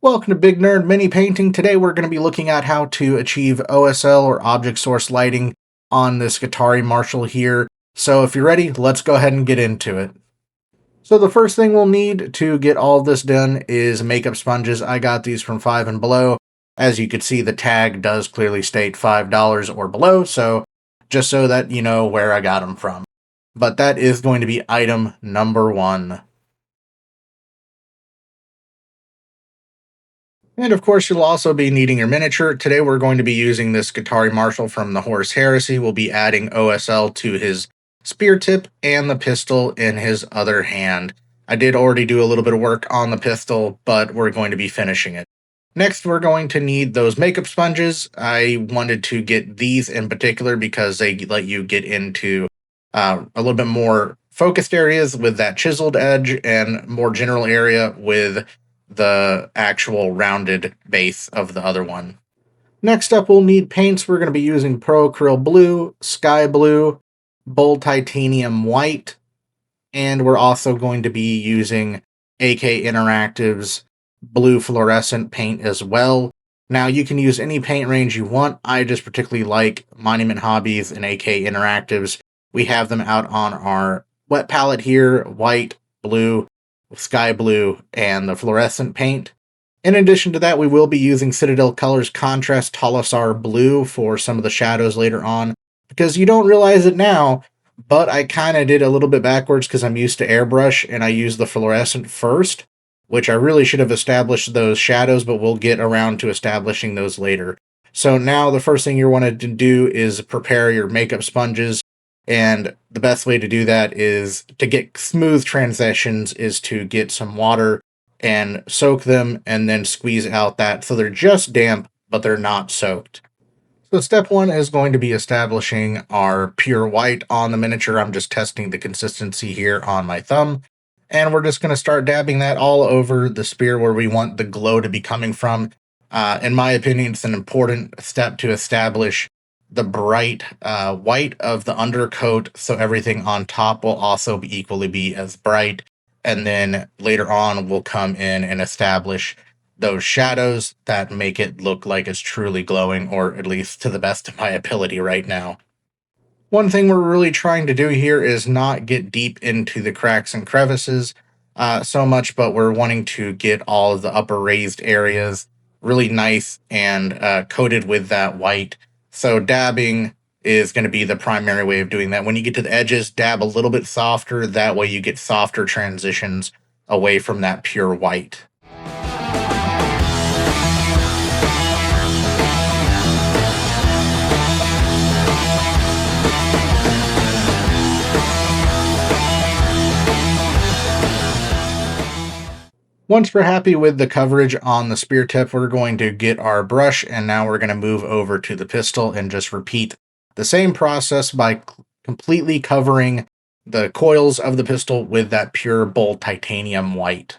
Welcome to Big Nerd Mini Painting. Today we're going to be looking at how to achieve OSL or object source lighting on this Guitar Marshall here. So if you're ready, let's go ahead and get into it. So the first thing we'll need to get all of this done is makeup sponges. I got these from 5 and Below. As you can see, the tag does clearly state $5 or below, so just so that you know where I got them from. But that is going to be item number 1. And of course, you'll also be needing your miniature. Today we're going to be using this Guitar Marshall from the Horse Heresy. We'll be adding OSL to his spear tip and the pistol in his other hand. I did already do a little bit of work on the pistol, but we're going to be finishing it. Next, we're going to need those makeup sponges. I wanted to get these in particular because they let you get into a little bit more focused areas with that chiseled edge and more general area with the actual rounded base of the other one. Next up, we'll need paints. We're going to be using Pro Acryl Blue, Sky Blue, Bold Titanium White, and we're also going to be using AK Interactive's Blue Fluorescent paint as well. Now, you can use any paint range you want. I just particularly like Monument Hobbies and AK Interactive's. We have them out on our wet palette here, white, blue, sky blue, and the fluorescent paint. In addition to that, we will be using Citadel Colors Contrast Tolosaur Blue for some of the shadows later on, because you don't realize it now, but I kind of did a little bit backwards because I'm used to airbrush, and I used the fluorescent first, which I really should have established those shadows, but we'll get around to establishing those later. So now the first thing you want to do is prepare your makeup sponges. And the best way to do that is to get smooth transitions is to get some water and soak them and then squeeze out that so they're just damp, but they're not soaked. So step 1 is going to be establishing our pure white on the miniature. I'm just testing the consistency here on my thumb. And we're just going to start dabbing that all over the spear where we want the glow to be coming from. In my opinion, it's an important step to establish the bright white of the undercoat, so everything on top will also equally be as bright. And then later on, we'll come in and establish those shadows that make it look like it's truly glowing, or at least to the best of my ability right now. One thing we're really trying to do here is not get deep into the cracks and crevices so much, but we're wanting to get all of the upper raised areas really nice and coated with that white. So dabbing is going to be the primary way of doing that. When you get to the edges, dab a little bit softer. That way you get softer transitions away from that pure white. Once we're happy with the coverage on the spear tip, we're going to get our brush, and now we're going to move over to the pistol and just repeat the same process by completely covering the coils of the pistol with that pure bold titanium white.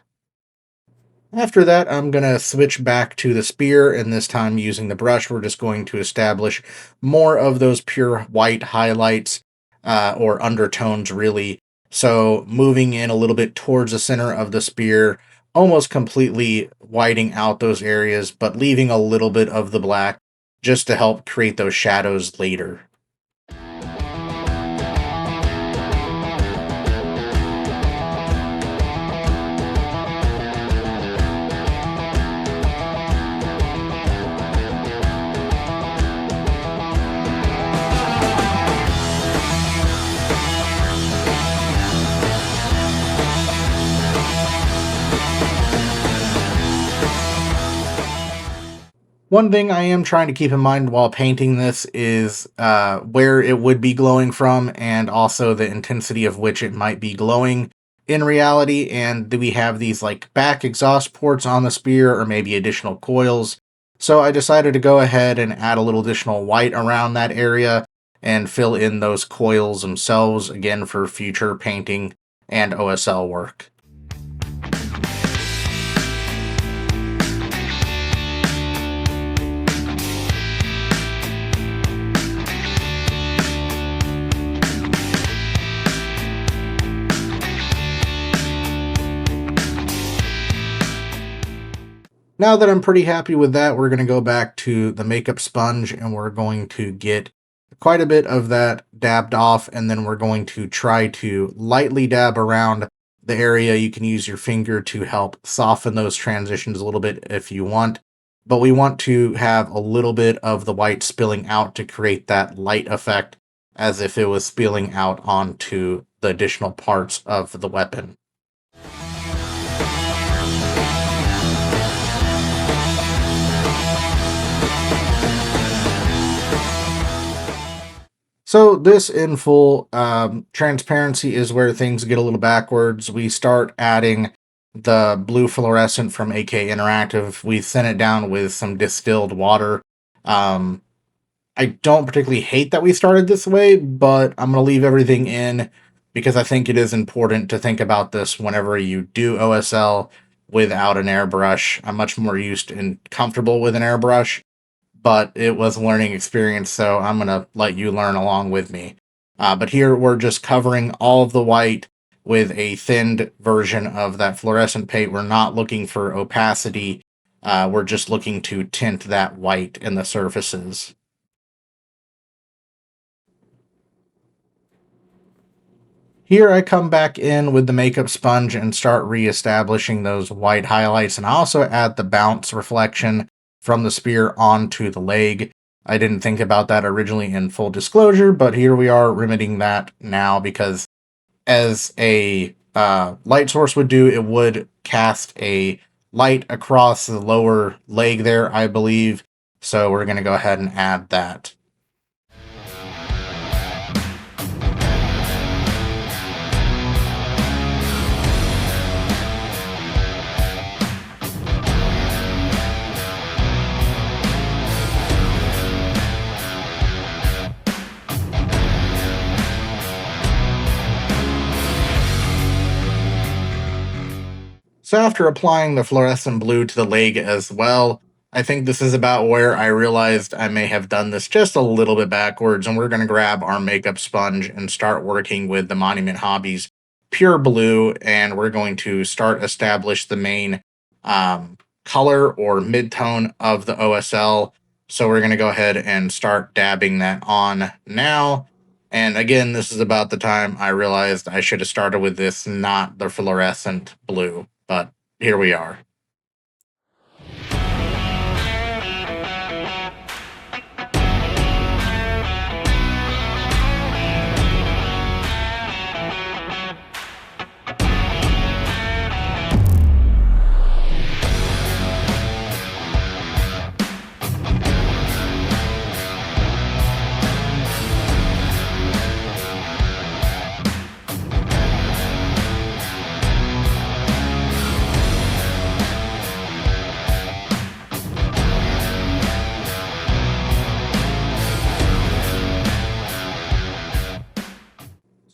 After that, I'm going to switch back to the spear, and this time using the brush, we're just going to establish more of those pure white highlights or undertones, really. So moving in a little bit towards the center of the spear, almost completely whiting out those areas, but leaving a little bit of the black just to help create those shadows later. One thing I am trying to keep in mind while painting this is where it would be glowing from, and also the intensity of which it might be glowing in reality. And do we have these like back exhaust ports on the spear, or maybe additional coils? So I decided to go ahead and add a little additional white around that area and fill in those coils themselves, again for future painting and OSL work. Now that I'm pretty happy with that, we're going to go back to the makeup sponge and we're going to get quite a bit of that dabbed off. And then we're going to try to lightly dab around the area. You can use your finger to help soften those transitions a little bit if you want. But we want to have a little bit of the white spilling out to create that light effect as if it was spilling out onto the additional parts of the weapon. So this in full transparency is where things get a little backwards. We start adding the blue fluorescent from AK Interactive. We thin it down with some distilled water. Um, I don't particularly hate that we started this way, but I'm going to leave everything in because I think it is important to think about this whenever you do OSL without an airbrush. I'm much more used and comfortable with an airbrush, but it was a learning experience, so I'm going to let you learn along with me. But here we're just covering all of the white with a thinned version of that fluorescent paint. We're not looking for opacity. We're just looking to tint that white in the surfaces. Here I come back in with the makeup sponge and start reestablishing those white highlights, and I also add the bounce reflection from the spear onto the leg. I didn't think about that originally in full disclosure, but here we are remedying that now because as a light source would do, it would cast a light across the lower leg there, I believe. So we're going to go ahead and add that. So after applying the fluorescent blue to the leg as well, I think this is about where I realized I may have done this just a little bit backwards, and we're going to grab our makeup sponge and start working with the Monument Hobbies Pure Blue, and we're going to start establish the main color or midtone of the OSL. So we're going to go ahead and start dabbing that on now. And again, this is about the time I realized I should have started with this, not the fluorescent blue. But here we are.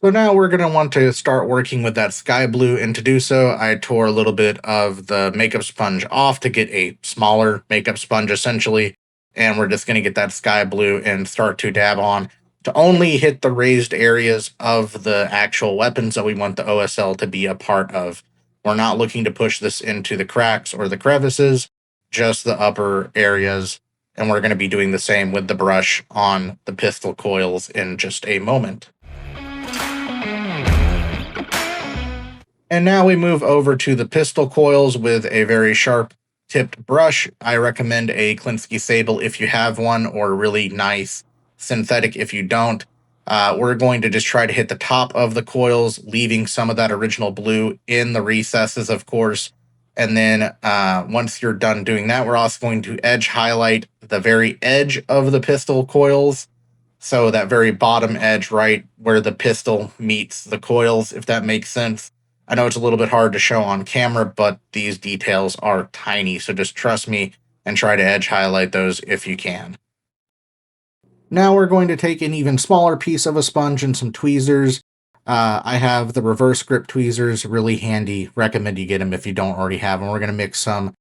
So now we're going to want to start working with that sky blue, and to do so, I tore a little bit of the makeup sponge off to get a smaller makeup sponge essentially, and we're just going to get that sky blue and start to dab on to only hit the raised areas of the actual weapons that we want the OSL to be a part of. We're not looking to push this into the cracks or the crevices, just the upper areas, and we're going to be doing the same with the brush on the pistol coils in just a moment. And now we move over to the pistol coils with a very sharp tipped brush. I recommend a Klinsky Sable if you have one, or a really nice synthetic if you don't. We're going to just try to hit the top of the coils, leaving some of that original blue in the recesses, of course. And then once you're done doing that, we're also going to edge highlight the very edge of the pistol coils. So that very bottom edge, right where the pistol meets the coils, if that makes sense. I know it's a little bit hard to show on camera, but these details are tiny, so just trust me and try to edge highlight those if you can. Now we're going to take an even smaller piece of a sponge and some tweezers. I have the reverse grip tweezers, really handy. Recommend you get them if you don't already have them. We're going to mix some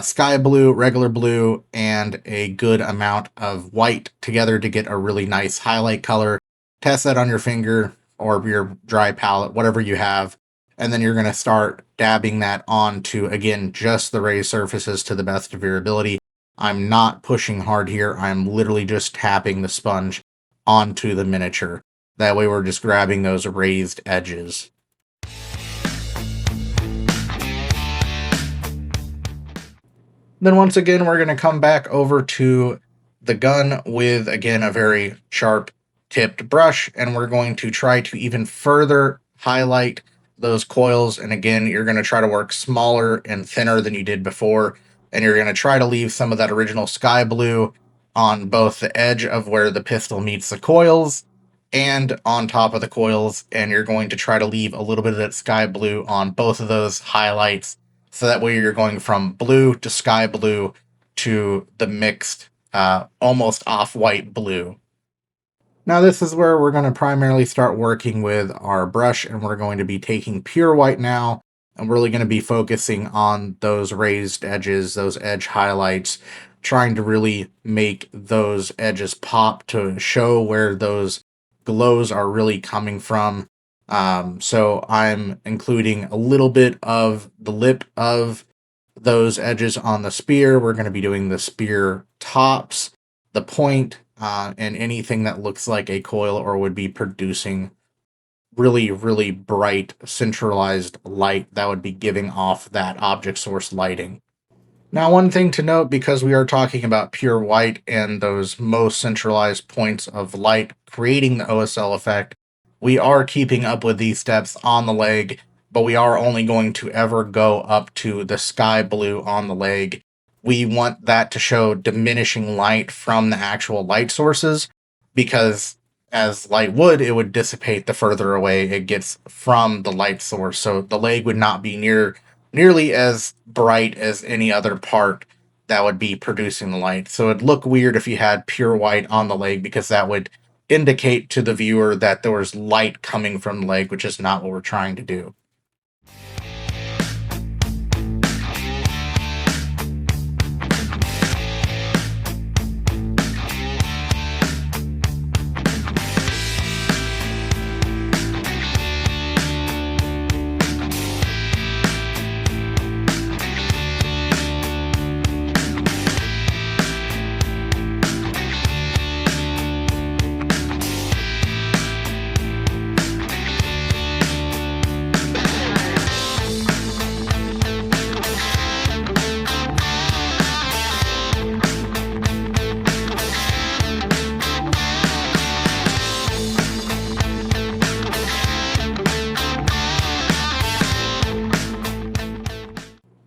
sky blue, regular blue, and a good amount of white together to get a really nice highlight color. Test that on your finger or your dry palette, whatever you have. and then you're going to start dabbing that onto, again, just the raised surfaces to the best of your ability. I'm not pushing hard here. I'm literally just tapping the sponge onto the miniature. That way we're just grabbing those raised edges. Then once again, we're going to come back over to the gun with, again, a very sharp tipped brush, and we're going to try to even further highlight those coils. And again, you're going to try to work smaller and thinner than you did before, and you're going to try to leave some of that original sky blue on both the edge of where the pistol meets the coils and on top of the coils, and you're going to try to leave a little bit of that sky blue on both of those highlights, so that way you're going from blue to sky blue to the mixed, almost off-white blue. Now this is where we're going to primarily start working with our brush, and we're going to be taking pure white now, and we're really going to be focusing on those raised edges, those edge highlights, trying to really make those edges pop to show where those glows are really coming from. So I'm including a little bit of the lip of those edges on the spear. We're going to be doing the spear tops, the point, and anything that looks like a coil or would be producing really, really bright centralized light that would be giving off that object source lighting. Now, one thing to note, because we are talking about pure white and those most centralized points of light creating the OSL effect, we are keeping up with these steps on the leg, but we are only going to ever go up to the sky blue on the leg. We want that to show diminishing light from the actual light sources, because as light would, it would dissipate the further away it gets from the light source. So the leg would not be nearly as bright as any other part that would be producing the light. So it'd look weird if you had pure white on the leg, because that would indicate to the viewer that there was light coming from the leg, which is not what we're trying to do.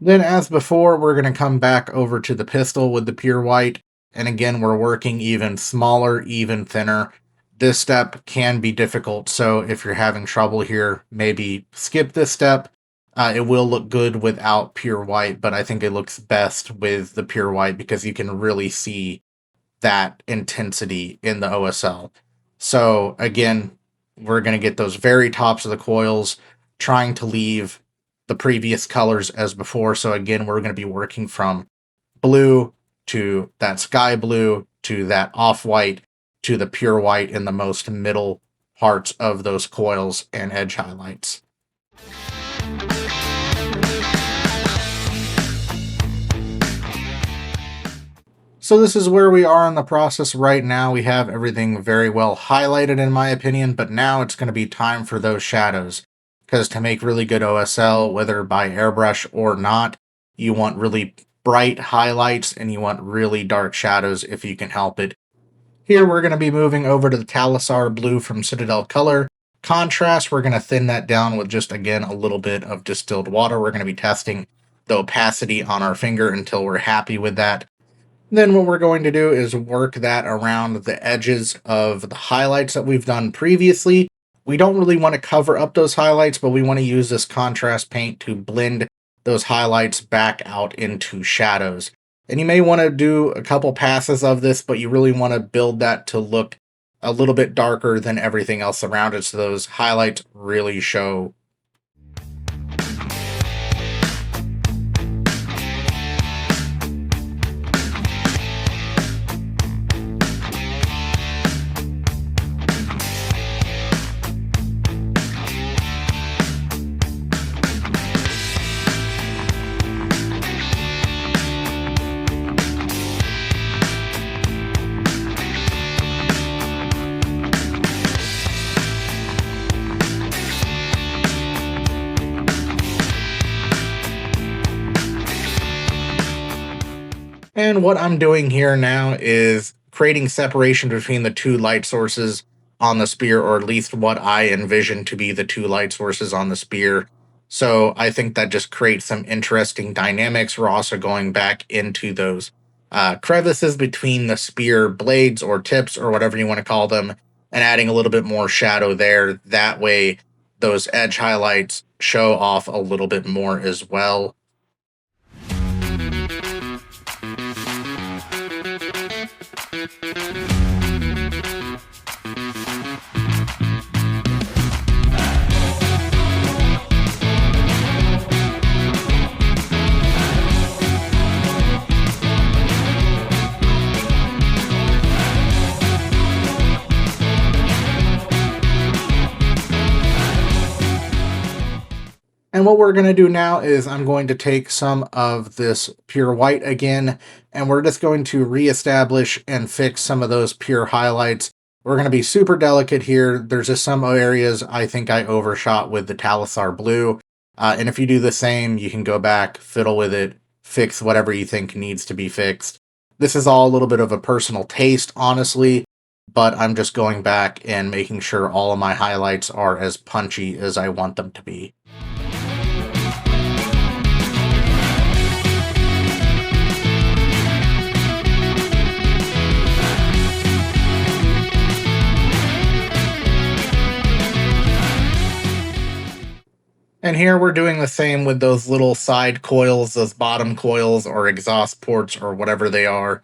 Then, as before, we're going to come back over to the pistol with the pure white, and again, we're working even smaller, even thinner. This step can be difficult, so if you're having trouble here, maybe skip this step. It will look good without pure white, but I think it looks best with the pure white because you can really see that intensity in the OSL. So again, we're going to get those very tops of the coils, trying to leave the previous colors as before. So again, we're going to be working from blue to that sky blue to that off-white to the pure white in the most middle parts of those coils and edge highlights. So this is where we are in the process right now. We have everything very well highlighted in my opinion, but now it's going to be time for those shadows. Because to make really good OSL, whether by airbrush or not, you want really bright highlights and you want really dark shadows if you can help it. Here we're going to be moving over to the Talisar Blue from Citadel Color. Contrast, we're going to thin that down with just, again, a little bit of distilled water. We're going to be testing the opacity on our finger until we're happy with that. Then what we're going to do is work that around the edges of the highlights that we've done previously. We don't really want to cover up those highlights, but we want to use this contrast paint to blend those highlights back out into shadows. And you may want to do a couple passes of this, but you really want to build that to look a little bit darker than everything else around it, so those highlights really show. And what I'm doing here now is creating separation between the two light sources on the spear, or at least what I envision to be the two light sources on the spear. So I think that just creates some interesting dynamics. We're also going back into those crevices between the spear blades or tips or whatever you want to call them, and adding a little bit more shadow there. That way, those edge highlights show off a little bit more as well. And what we're going to do now is I'm going to take some of this pure white again, and we're just going to reestablish and fix some of those pure highlights. We're going to be super delicate here. There's just some areas I think I overshot with the Talisar blue. And if you do the same, you can go back, fiddle with it, fix whatever you think needs to be fixed. This is all a little bit of a personal taste, honestly, but I'm just going back and making sure all of my highlights are as punchy as I want them to be. And here we're doing the same with those little side coils, those bottom coils or exhaust ports or whatever they are.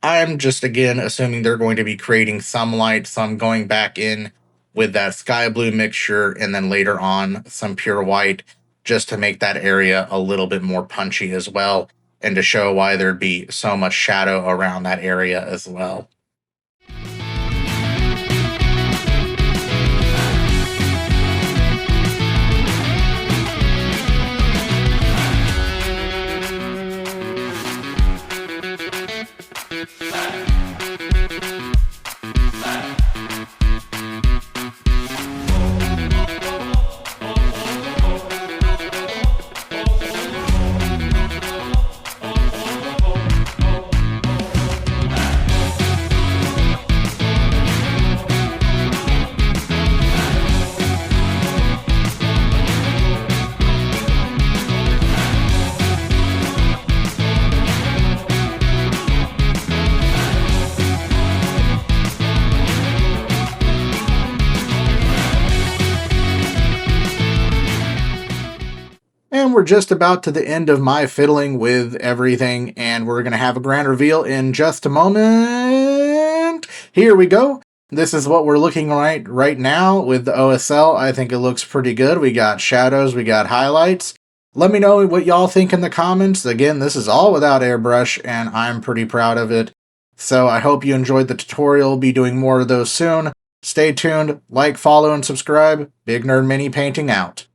I'm just again assuming they're going to be creating some light, so I'm going back in with that sky blue mixture and then later on some pure white just to make that area a little bit more punchy as well, and to show why there'd be so much shadow around that area as well. And we're just about to the end of my fiddling with everything, and we're going to have a grand reveal in just a moment. Here we go. This is what we're looking right now with the OSL. I think it looks pretty good. We got shadows, we got highlights. Let me know what y'all think in the comments. Again, this is all without airbrush, and I'm pretty proud of it. So I hope you enjoyed the tutorial. We'll be doing more of those soon. Stay tuned, like, follow, and subscribe. Big Nerd Mini Painting out.